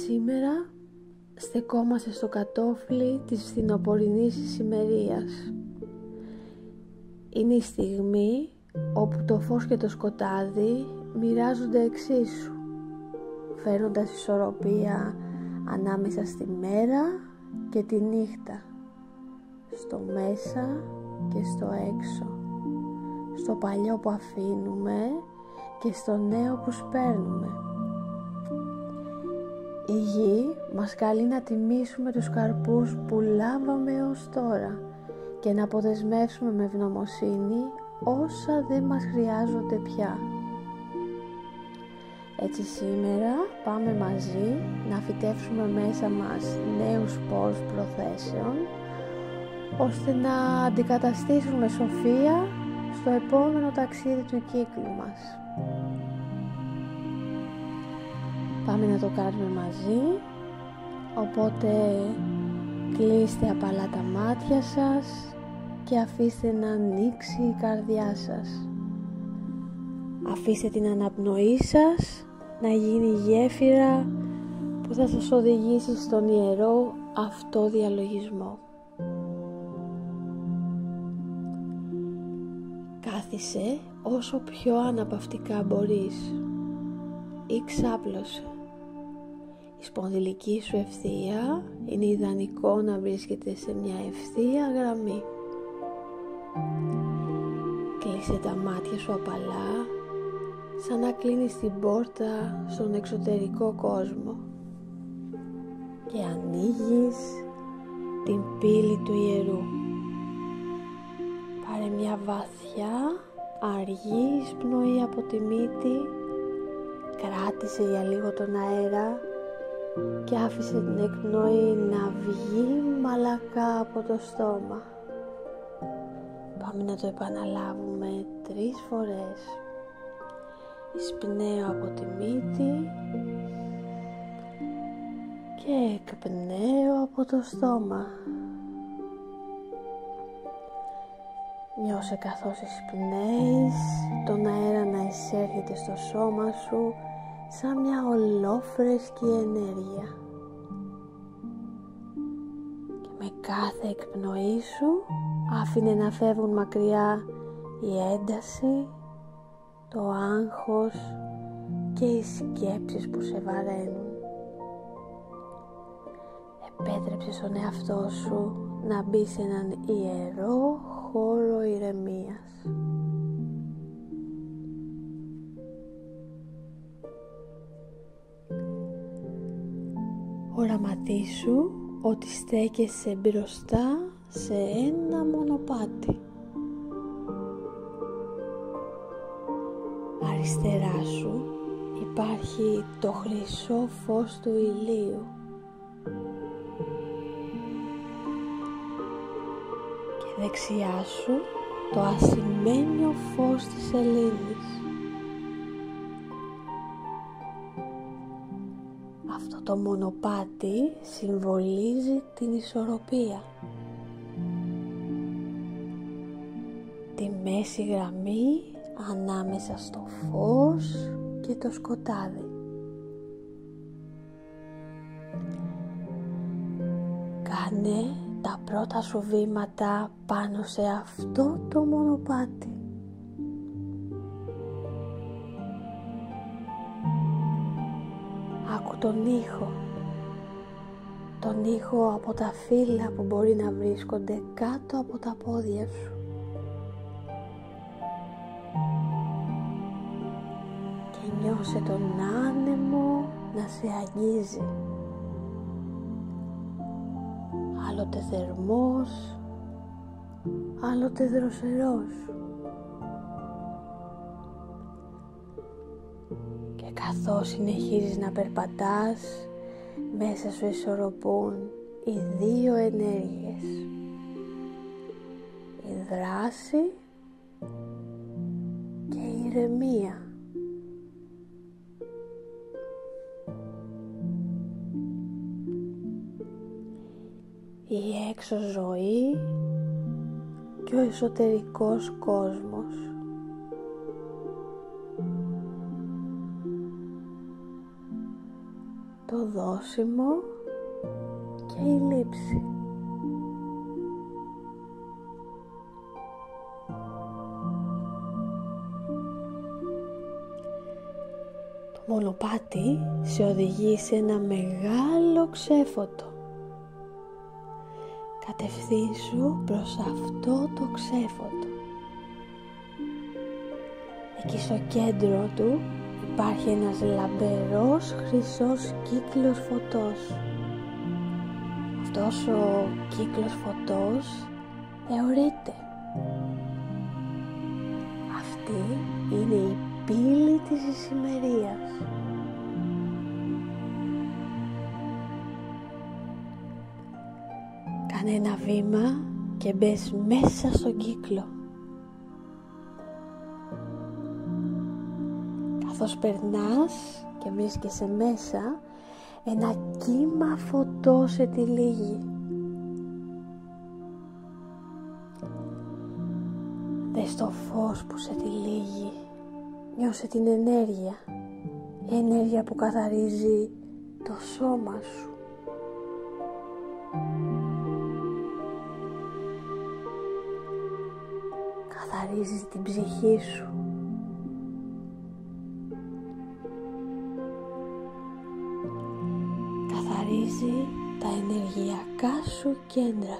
Σήμερα στεκόμαστε στο κατόφλι της φθινοπορεινής ησημερίας. Είναι η στιγμή όπου το φως και το σκοτάδι μοιράζονται εξίσου, φέρνοντας ισορροπία ανάμεσα στη μέρα και τη νύχτα, στο μέσα και στο έξω, στο παλιό που αφήνουμε και στο νέο που σπέρνουμε. Η γη μας καλεί να τιμήσουμε τους καρπούς που λάβαμε ως τώρα και να αποδεσμεύσουμε με ευγνωμοσύνη όσα δεν μας χρειάζονται πια. Έτσι σήμερα πάμε μαζί να φυτέψουμε μέσα μας νέους σπόρους προθέσεων, ώστε να αντικαταστήσουμε σοφία στο επόμενο ταξίδι του κύκλου μας. Πάμε να το κάνουμε μαζί, οπότε κλείστε απαλά τα μάτια σας και αφήστε να ανοίξει η καρδιά σας. Αφήστε την αναπνοή σας να γίνει γέφυρα που θα σας οδηγήσει στον ιερό αυτό διαλογισμό. Κάθισε όσο πιο αναπαυτικά μπορείς ή ξάπλωσε. Η σπονδυλική σου ευθεία είναι ιδανικό να βρίσκεται σε μια ευθεία γραμμή. Κλείσε τα μάτια σου απαλά, σαν να κλείνεις την πόρτα στον εξωτερικό κόσμο, και ανοίγεις την πύλη του ιερού. Πάρε μια βαθιά, αργή εισπνοή από τη μύτη, κράτησε για λίγο τον αέρα και άφησε την εκπνοή να βγει μαλακά από το στόμα. Πάμε να το επαναλάβουμε 3 φορές. Εισπνέω από τη μύτη και εκπνέω από το στόμα. Νιώσε καθώς εισπνέεις τον αέρα να εισέρχεται στο σώμα σου σαν μια ολόφρεσκη ενέργεια. Και με κάθε εκπνοή σου άφηνε να φεύγουν μακριά η ένταση, το άγχος και οι σκέψεις που σε βαραίνουν. Επέτρεψε στον εαυτό σου να μπει σε έναν ιερό χώρο ηρεμίας. Οραματίσου ότι στέκεσαι μπροστά σε ένα μονοπάτι. Αριστερά σου υπάρχει το χρυσό φως του ηλίου και δεξιά σου το ασημένιο φως της σελήνης. Αυτό το μονοπάτι συμβολίζει την ισορροπία, τη μέση γραμμή ανάμεσα στο φως και το σκοτάδι. Κάνε τα πρώτα σου βήματα πάνω σε αυτό το μονοπάτι. Άκου τον ήχο από τα φύλλα που μπορεί να βρίσκονται κάτω από τα πόδια σου. Και νιώσε τον άνεμο να σε αγγίζει. Άλλοτε θερμός, άλλοτε δροσερός. Και καθώς συνεχίζεις να περπατάς, μέσα σου ισορροπούν οι 2 ενέργειες. Η δράση και η ηρεμία. Η έξω ζωή και ο εσωτερικός κόσμος. το δώσιμο και η λήψη. Το μονοπάτι σε οδηγεί σε ένα μεγάλο ξέφωτο. Κατευθύνσου προς αυτό το ξέφωτο. Εκεί στο κέντρο του υπάρχει ένας λαμπερός χρυσός κύκλος φωτός. Αυτός ο κύκλος φωτός αιωρείται. Αυτή είναι η πύλη της ησημερίας. Κάνε ένα βήμα και μπες μέσα στον κύκλο. Καθώς περνάς και βρίσκεσαι μέσα, ένα κύμα φωτός σε τυλίγει. Δες το φως που σε τυλίγει. Νιώσε την ενέργεια. Η ενέργεια που καθαρίζει το σώμα σου. Καθαρίζει την ψυχή σου. Καθαρίζει τα ενεργειακά σου κέντρα.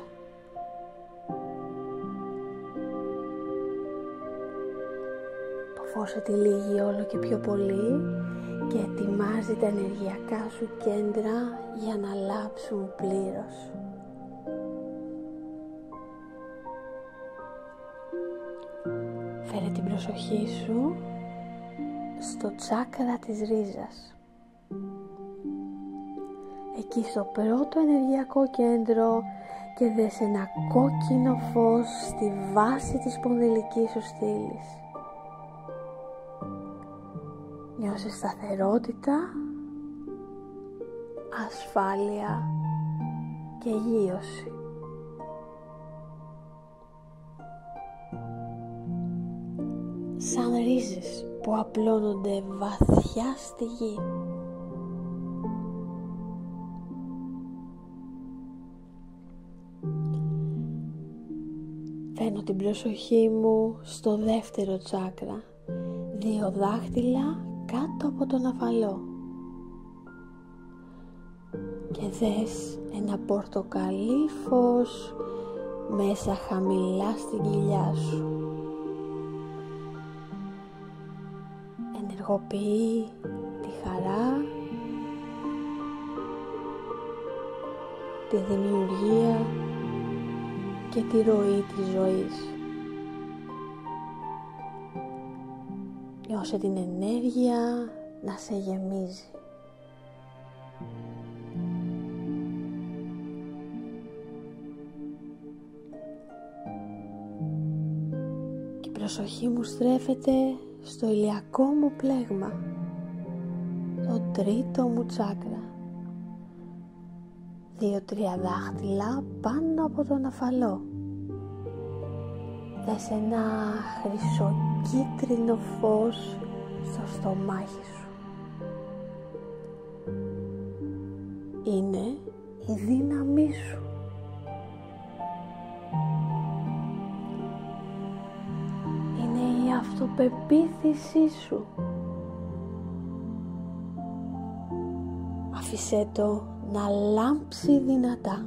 Το φως σε τυλίγει όλο και πιο πολύ και ετοιμάζει τα ενεργειακά σου κέντρα για να λάψουν πλήρως. Φέρε την προσοχή σου στο τσάκρα της ρίζας. Εκεί στο πρώτο ενεργειακό κέντρο και δες ένα κόκκινο φως στη βάση της σπονδυλικής σου στήλης. Νιώσε σταθερότητα, ασφάλεια και γείωση. Σαν ρίζες που απλώνονται βαθιά στη γη. Φέρνω την προσοχή μου στο δεύτερο τσάκρα, 2 δάχτυλα κάτω από τον αφαλό. Και δες ένα πορτοκαλί φως μέσα χαμηλά στην κοιλιά σου. Ενεργοποιεί τη χαρά, τη δημιουργία και τη ροή της ζωής. Νιώσε την ενέργεια να σε γεμίζει. Και η προσοχή μου στρέφεται στο ηλιακό μου πλέγμα, το τρίτο μου τσάκρα. 2-3 δάχτυλα πάνω από τον αφαλό. Δες ένα χρυσοκίτρινο φως στο στομάχι σου. Είναι η δύναμή σου. Είναι η αυτοπεποίθησή σου. Άφησέ το να λάμψει δυνατά.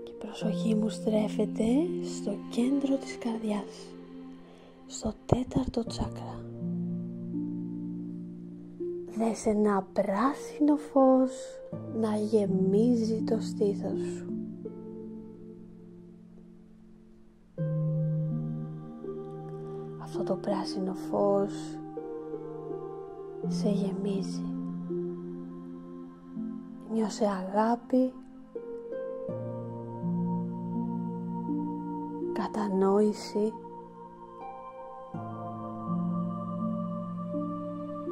Και η προσοχή μου στρέφεται στο κέντρο της καρδιάς, στο 4ο τσάκρα. Δες ένα πράσινο φως να γεμίζει το στήθος σου. Αυτό το πράσινο φως σε γεμίζει. Νιώσε αγάπη, κατανόηση,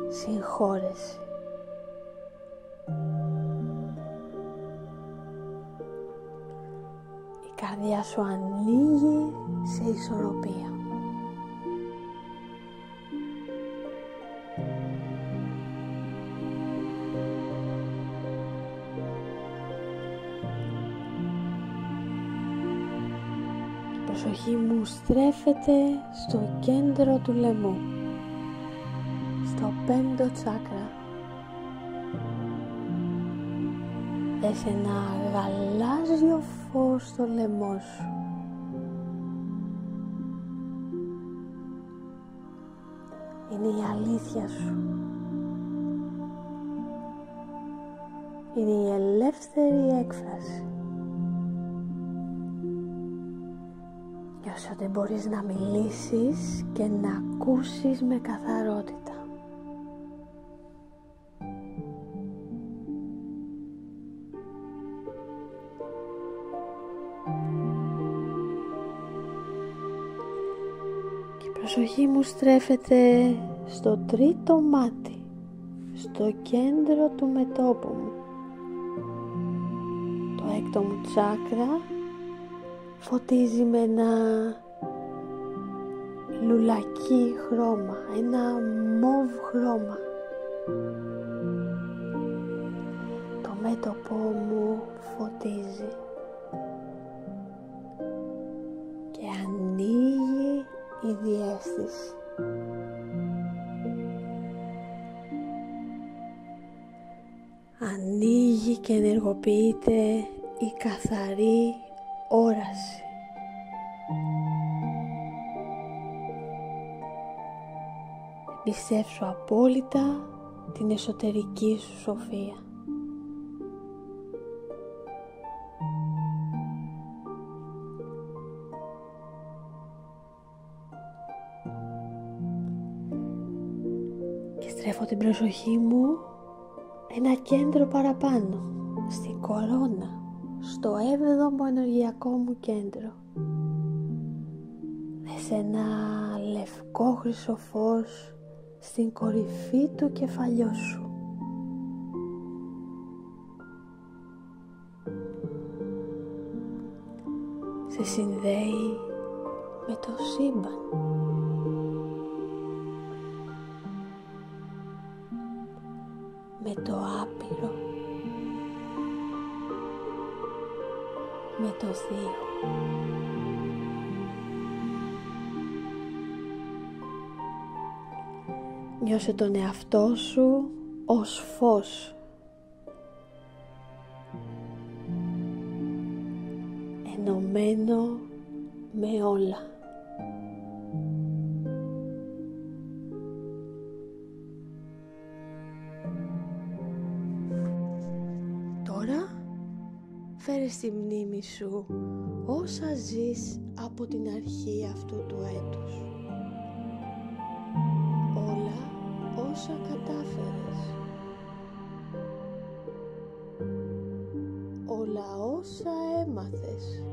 συγχώρεση. Η καρδιά σου ανοίγει σε ισορροπία. Η προσοχή μου στρέφεται στο κέντρο του λαιμού, στο 5ο τσάκρα. Δες ένα γαλάζιο φως στο λαιμό σου. Είναι η αλήθεια σου. Είναι η ελεύθερη έκφραση. Νιώσε ότι μπορείς να μιλήσεις και να ακούσεις με καθαρότητα. Η προσοχή μου στρέφεται στο 3ο μάτι, στο κέντρο του μετώπου μου. Το 6ο μου τσάκρα φωτίζει με ένα λουλακί χρώμα, ένα μοβ χρώμα. Το μέτωπό μου φωτίζει και ανοίγει η διαίσθηση. Ανοίγει και ενεργοποιείται η καθαρή όραση. Εμπιστεύσου απόλυτα την εσωτερική σου σοφία. Και στρέφω την προσοχή μου ένα κέντρο παραπάνω, στην κορώνα, στο 7ο ενεργειακό μου κέντρο. Δες ένα λευκό χρυσό φως στην κορυφή του κεφαλιού σου. Σε συνδέει με το σύμπαν. Με το άπειρο. Με το Θείο. Νιώσε τον εαυτό σου ως φως. Ενωμένο με όλα. Τώρα φέρε στη μνήμη σου όσα ζεις από την αρχή αυτού του έτους. Όλα όσα κατάφερες. Όλα όσα έμαθες.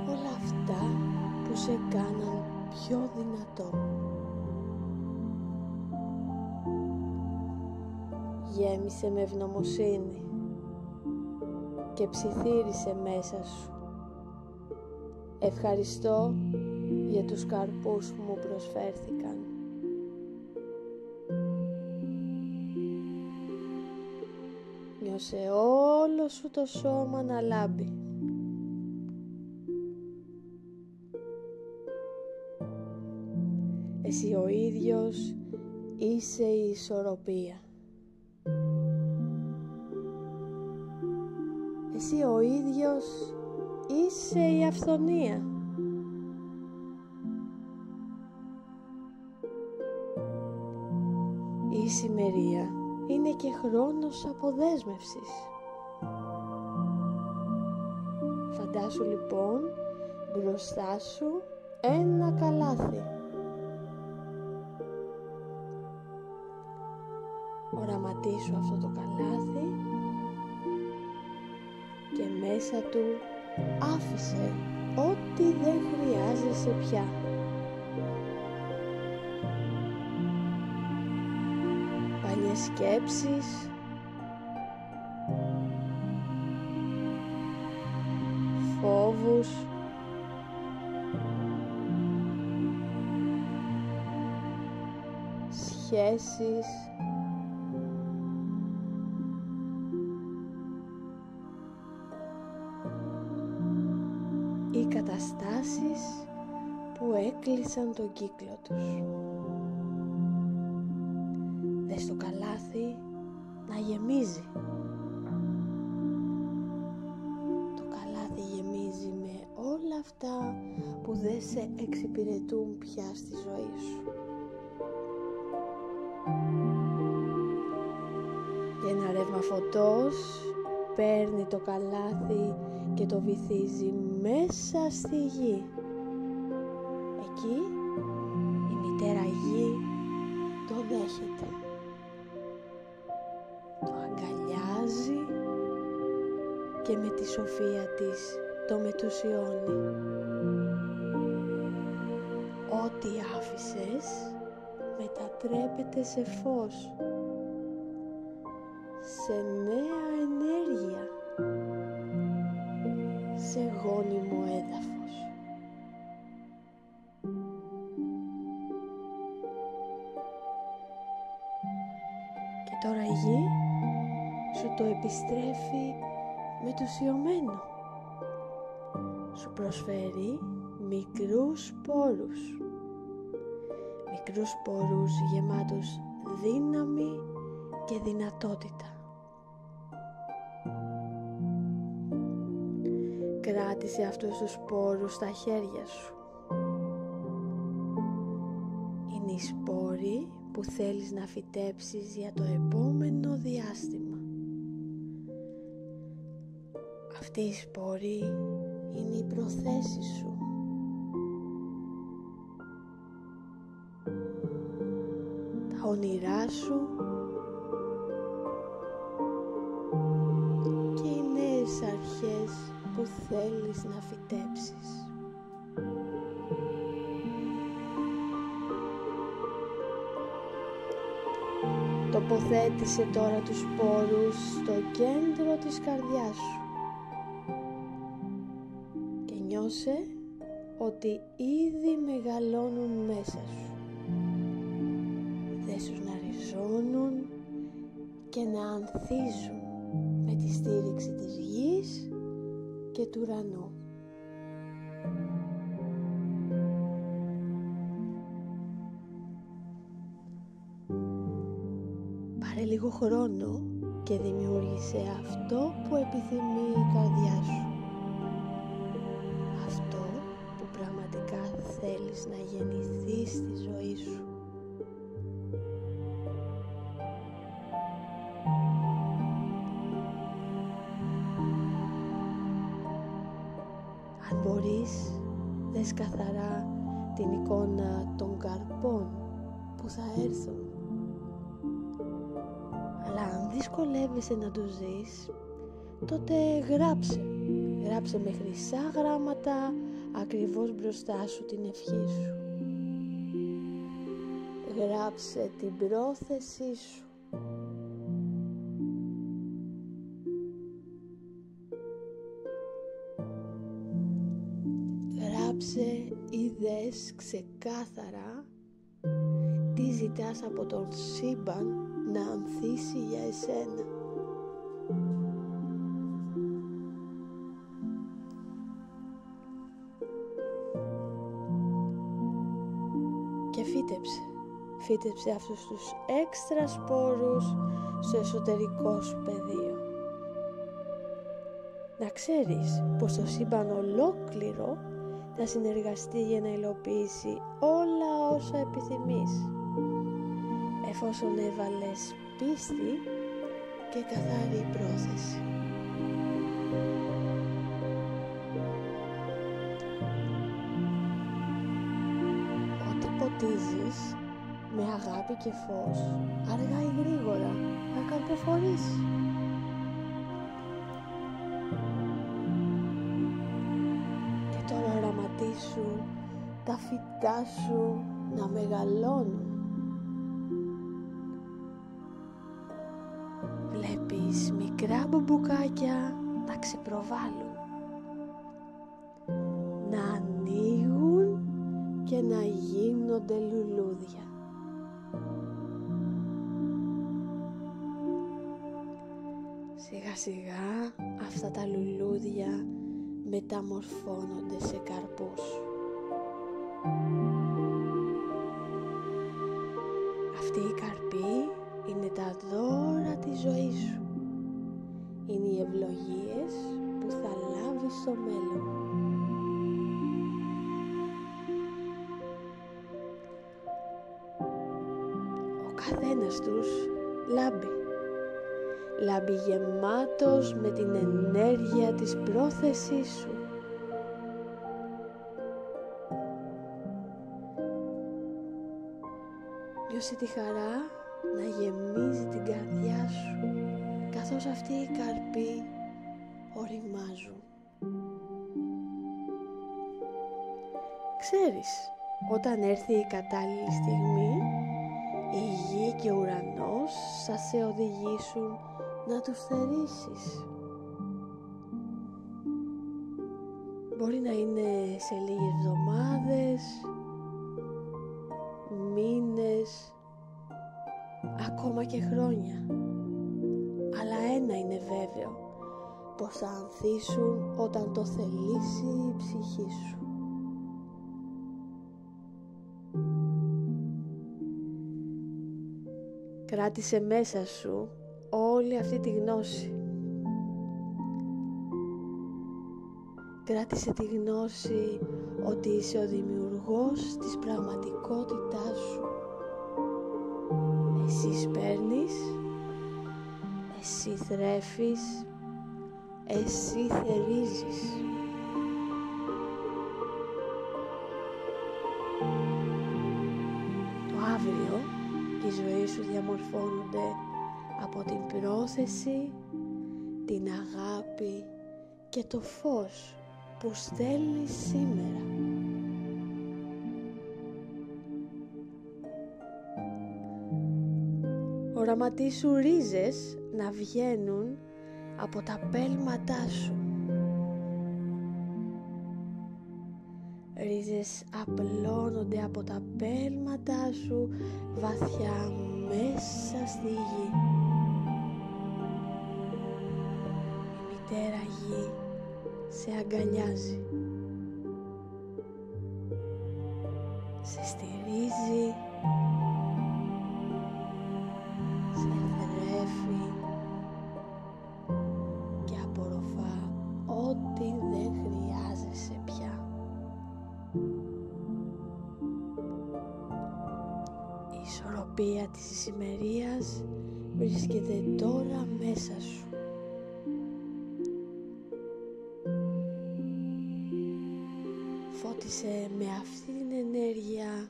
Όλα αυτά που σε κάναν πιο δυνατό. Γέμισε με ευγνωμοσύνη και ψιθύρισε μέσα σου. Ευχαριστώ για τους καρπούς που μου προσφέρθηκαν. Νιώσε όλο σου το σώμα να λάμπει. Εσύ ο ίδιος είσαι η ισορροπία. Εσύ ο ίδιος είσαι η αυθονία. Η ησημερία είναι και χρόνος αποδέσμευσης. Φαντάσου λοιπόν μπροστά σου ένα καλάθι. Οραματίσου αυτό το καλάθι και μέσα του άφησε ό,τι δεν χρειάζεσαι πια. Παλιές σκέψεις, φόβους, σχέσεις, ή καταστάσεις που έκλεισαν τον κύκλο τους. Δες το καλάθι να γεμίζει. Το καλάθι γεμίζει με όλα αυτά που δεν σε εξυπηρετούν πια στη ζωή σου. Και ένα ρεύμα φωτός παίρνει το καλάθι και το βυθίζει μέσα στη γη. Εκεί η μητέρα γη το δέχεται. Το αγκαλιάζει και με τη σοφία της το μετουσιώνει. Ό,τι άφησες μετατρέπεται σε φως, σε νέα ενέργεια, σε γόνιμο έδαφος. Και τώρα η γη σου το επιστρέφει μετουσιωμένο. Σου προσφέρει μικρούς σπόρους. Μικρούς σπόρους γεμάτους δύναμη και δυνατότητα. Κράτησε αυτούς τους σπόρους στα χέρια σου. Είναι οι σπόροι που θέλεις να φυτέψεις για το επόμενο διάστημα. Αυτοί οι σπόροι είναι οι προθέσεις σου. Τα όνειρά σου και οι νέες αρχές που θέλεις να φυτέψεις. Τοποθέτησε τώρα τους σπόρους στο κέντρο της καρδιάς σου και νιώσε ότι ήδη μεγαλώνουν μέσα σου. Δες τους να ριζώνουν και να ανθίζουν με τη στήριξη της γης και του ουρανού. Πάρε λίγο χρόνο και δημιούργησε αυτό που επιθυμεί η καρδιά σου. Αυτό που πραγματικά θέλεις να γεννηθεί στη ζωή σου. Αν μπορείς, δες καθαρά την εικόνα των καρπών που θα έρθουν. Αλλά αν δυσκολεύεσαι να τους δεις, τότε γράψε με χρυσά γράμματα ακριβώς μπροστά σου την ευχή σου. Γράψε την πρόθεσή σου. Γράψε ή δες ξεκάθαρα τι ζητάς από τον σύμπαν να ανθίσει για εσένα. Και φύτεψε αυτούς τους έξτρα σπόρους στο εσωτερικό σου πεδίο. Να ξέρεις πως το σύμπαν ολόκληρο θα συνεργαστεί για να υλοποιήσει όλα όσα επιθυμείς, εφόσον έβαλες πίστη και καθαρή πρόθεση. Ό,τι ποτίζεις με αγάπη και φως, αργά ή γρήγορα θα καρποφορήσει. Και τώρα οραματίσου τα φυτά σου να μεγαλώνουν. Βλέπεις μικρά μπουμπουκάκια να ξεπροβάλλουν. να γίνονται λουλούδια. Σιγά σιγά αυτά τα λουλούδια μεταμορφώνονται σε καρπούς. Αυτοί οι καρποί είναι τα δώρα της ζωής σου. Είναι οι ευλογίες που θα λάβεις στο μέλλον. Ο καθένας τους λάμπει. Λάμπει γεμάτος με την ενέργεια της πρόθεσής σου. Νιώσε τη χαρά να γεμίζει την καρδιά σου, καθώς αυτοί οι καρποί οριμάζουν. Ξέρεις, όταν έρθει η κατάλληλη στιγμή, η γη και ο ουρανός θα σε οδηγήσουν να τους θερήσεις. Μπορεί να είναι σε λίγες εβδομάδες, μήνες, ακόμα και χρόνια. Αλλά ένα είναι βέβαιο, πως θα ανθίσουν όταν το θελήσει η ψυχή σου. Κράτησε μέσα σου όλη αυτή τη γνώση. Κράτησε τη γνώση ότι είσαι ο δημιουργός της πραγματικότητάς σου. Εσύ σπέρνεις, εσύ θρέφεις, εσύ θερίζεις. Το αύριο και η ζωή σου διαμορφώνονται από την πρόθεση, την αγάπη και το φως που στέλνεις σήμερα. Οραματίσου ρίζες να βγαίνουν από τα πέλματά σου. Ρίζες απλώνονται από τα πέλματά σου βαθιά μέσα στη γη. Η μητέρα γη σε αγκαλιάζει, σε στηρίζει, σε θρέφει και απορροφά ό,τι δεν χρειάζεσαι πια. Η ισορροπία της ησημερίας βρίσκεται τώρα μέσα σου. Φώτισε με αυτή την ενέργεια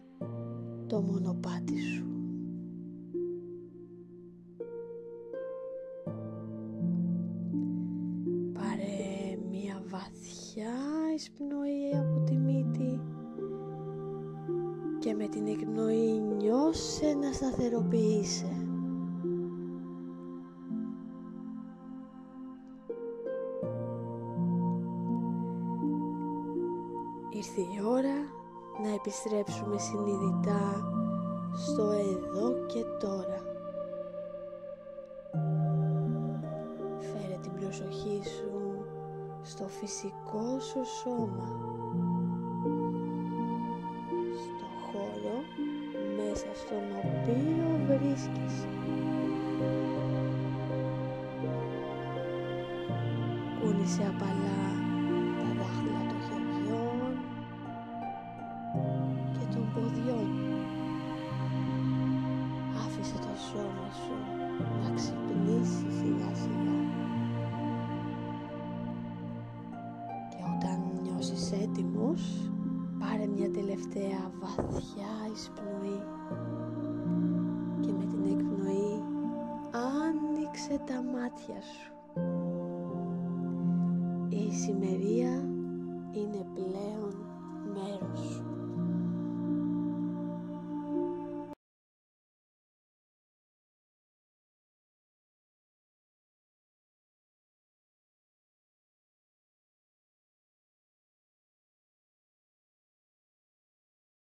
το μονοπάτι σου. Πάρε μια βαθιά εισπνοή από τη μύτη και με την εκπνοή νιώσε να σταθεροποιείσαι. Ήρθε η ώρα να επιστρέψουμε συνειδητά στο εδώ και τώρα. Φέρε την προσοχή σου στο φυσικό σου σώμα, στο χώρο μέσα στον οποίο βρίσκεσαι. Κούνησε απαλά τα δάχτυλα των χεριών και των ποδιών. Άφησε το σώμα σου να ξυπνήσει σιγά σιγά. Και όταν νιώσεις έτοιμος, πάρε μια τελευταία βαθιά εισπνοή και με την εκπνοή άνοιξε τα μάτια σου. Η ησημερία είναι πλέον μέρος σου.